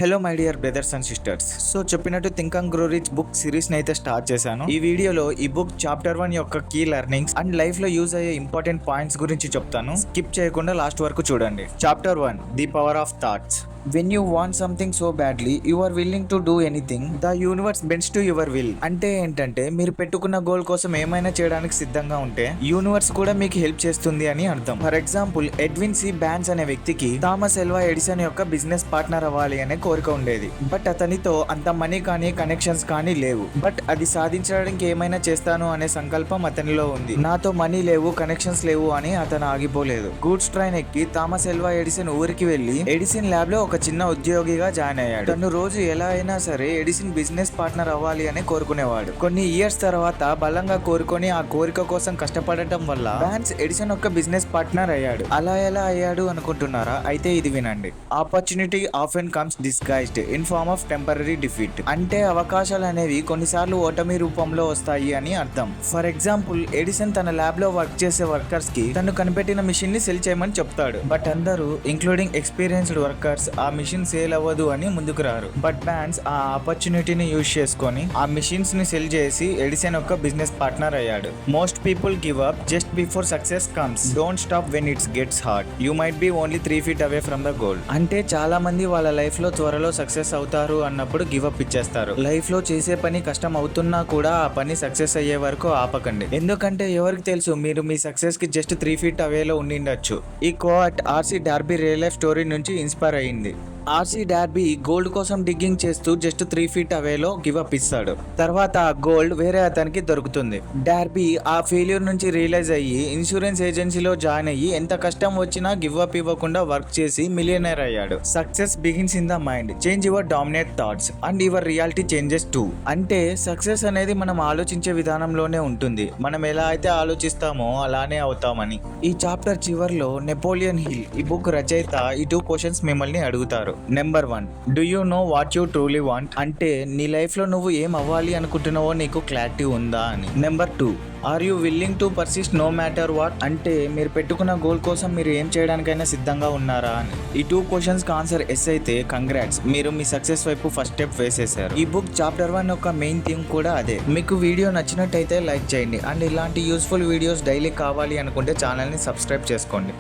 Hello my dear brothers and sisters. So చెప్పినట్టు think and grow rich book series ని అయితే start చేశాను. ఈ వీడియోలో ఈ బుక్ చాప్టర్ 1 యొక్క కీ లెర్నింగ్స్ అండ్ లైఫ్ లో యూజ్ అయ్యే ఇంపార్టెంట్ పాయింట్స్ గురించి చెప్తాను. స్కిప్ చేయకుండా లాస్ట్ వరకు చూడండి. Chapter 1, the power of thoughts. When you want something so badly, you are willing to do anything. The universe bends to your will. అంటే ఏంటంటే మీరు పెట్టుకున్న గోల్ కోసం ఏమైనా చేయడానికి సిద్ధంగా ఉంటే యూనివర్స్ కూడా మీకు హెల్ప్ చేస్తుంది అని అర్థం. For example, Edwin C Barnes అనే వ్యక్తికి థామస్ ఎల్వా ఎడిసన్ యొక్క బిజినెస్ పార్ట్నర్ అవ్వాలి అనే కోరిక ఉండేది. బట్ అతనితో అంత మనీ కానీ కనెక్షన్స్ కానీ లేవు. బట్ అది సాధించడానికి ఏమైనా చేస్తాను అనే సంకల్పం అతనిలో ఉంది. నాతో మనీ లేవు, కనెక్షన్స్ లేవు అని అతను ఆగిపోలేదు. గూడ్స్ ట్రైన్ ఎక్కి థామస్ ఎల్వా ఎడిసన్ ఊరికి వెళ్లి ఎడిసన్ ల్యాబ్ లో ఒక చిన్న ఉద్యోగిగా జాయిన్ అయ్యాడు. తను రోజు ఎలా అయినా సరే ఎడిసన్ బిజినెస్ పార్ట్నర్ అవ్వాలి అని కోరుకునేవాడు. కొన్ని ఇయర్స్ తర్వాత బలంగా కోరుకొని ఆ కోరిక కోసం కష్టపడటం వల్ల బ్యాన్స్ ఎడిసన్ యొక్క బిజినెస్ పార్ట్నర్ అయ్యాడు. అలా ఎలా అయ్యాడు అనుకుంటున్నారా? అయితే ఇది వినండి. Opportunity often comes disguised in form of temporary defeat. అంటే అవకాశాలు అనేవి కొన్నిసార్లు ఓటమి రూపంలో వస్తాయి అని అర్థం. ఫర్ ఎగ్జాంపుల్, ఎడిసన్ తన ల్యాబ్ లో వర్క్ చేసే వర్కర్స్ కి తను కనిపెట్టిన మిషన్ ని సెల్ చేయమని చెప్తాడు. బట్ అందరూ ఇంక్లూడింగ్ ఎక్స్పీరియన్స్డ్ వర్కర్స్ ఆ మిషన్ సేల్ అవ్వదు అని ముందుకు రారు. బట్ బ్యాన్స్ ఆ ఆపర్చునిటీని యూజ్ చేసుకొని ఆ మిషన్స్ ని సెల్ చేసి ఎడిసన్ యొక్క బిజినెస్ పార్ట్నర్ అయ్యాడు. Most people give up just before success comes. Don't stop when it's gets hard. You might be only 3 feet away from the goal. అంటే చాలా మంది వాళ్ళ లైఫ్ లో త్వరలో సక్సెస్ అవుతారు అన్నప్పుడు గివ్ అప్ ఇచ్చేస్తారు. లైఫ్ లో చేసే పని కష్టం అవుతున్నా కూడా ఆ పని సక్సెస్ అయ్యే వరకు ఆపకండి. ఎందుకంటే ఎవరికి తెలుసు, మీరు మీ సక్సెస్ కి జస్ట్ 3 feet అవేలో ఉండిండొచ్చు. ఈ quote RC Darby real life story నుంచి ఇన్స్పైర్ అయ్యింది. ఆర్సీ డార్బీ గోల్డ్ కోసం డిగ్గింగ్ చేస్తూ జస్ట్ 3 feet అవేలో గివ్ అప్ ఇస్తాడు. తర్వాత ఆ గోల్డ్ వేరే అతనికి దొరుకుతుంది. డార్బీ ఆ ఫెయిల్యూర్ నుంచి రియలైజ్ అయ్యి ఇన్సూరెన్స్ ఏజెన్సీలో జాయిన్ అయ్యి ఎంత కష్టం వచ్చినా గివ్ అప్ ఇవ్వకుండా వర్క్ చేసి మిలియనర్ అయ్యాడు. Success begins in the mind. Change your dominate thoughts and your reality changes two. అంటే సక్సెస్ అనేది మనం ఆలోచించే విధానంలోనే ఉంటుంది. మనం ఎలా అయితే ఆలోచిస్తామో అలానే అవుతామని. ఈ చాప్టర్ చివర్లో నెపోలియన్ హిల్, ఈ బుక్ రచయిత, ఈ 2 క్వశ్చన్స్ మిమ్మల్ని అడుగుతారు. Number 1, do you know what you truly want? అంటే నీ లైఫ్ లో నువ్వు ఏం అవ్వాలి అనుకుంటున్నావో నీకు క్లారిటీ ఉందా అని. Number 2, are you willing to persist no matter what? అంటే మీరు పెట్టుకున్న గోల్ కోసం మీరు ఏం చేయడానికైనా సిద్ధంగా ఉన్నారా అని. ఈ 2 క్వశ్చన్స్ కి ఆన్సర్ ఎస్ అయితే కంగ్రాట్స్, మీరు మీ సక్సెస్ వైపు ఫస్ట్ స్టెప్ వేసేసారు. ఈ బుక్ చాప్టర్ 1 యొక్క మెయిన్ థీమ్ కూడా అదే. మీకు వీడియో నచ్చినట్టయితే లైక్ చేయండి అండ్ ఇలాంటి యూస్ఫుల్ వీడియోస్ డైలీ కావాలి అనుకుంటే ఛానల్ ని సబ్స్క్రైబ్ చేసుకోండి.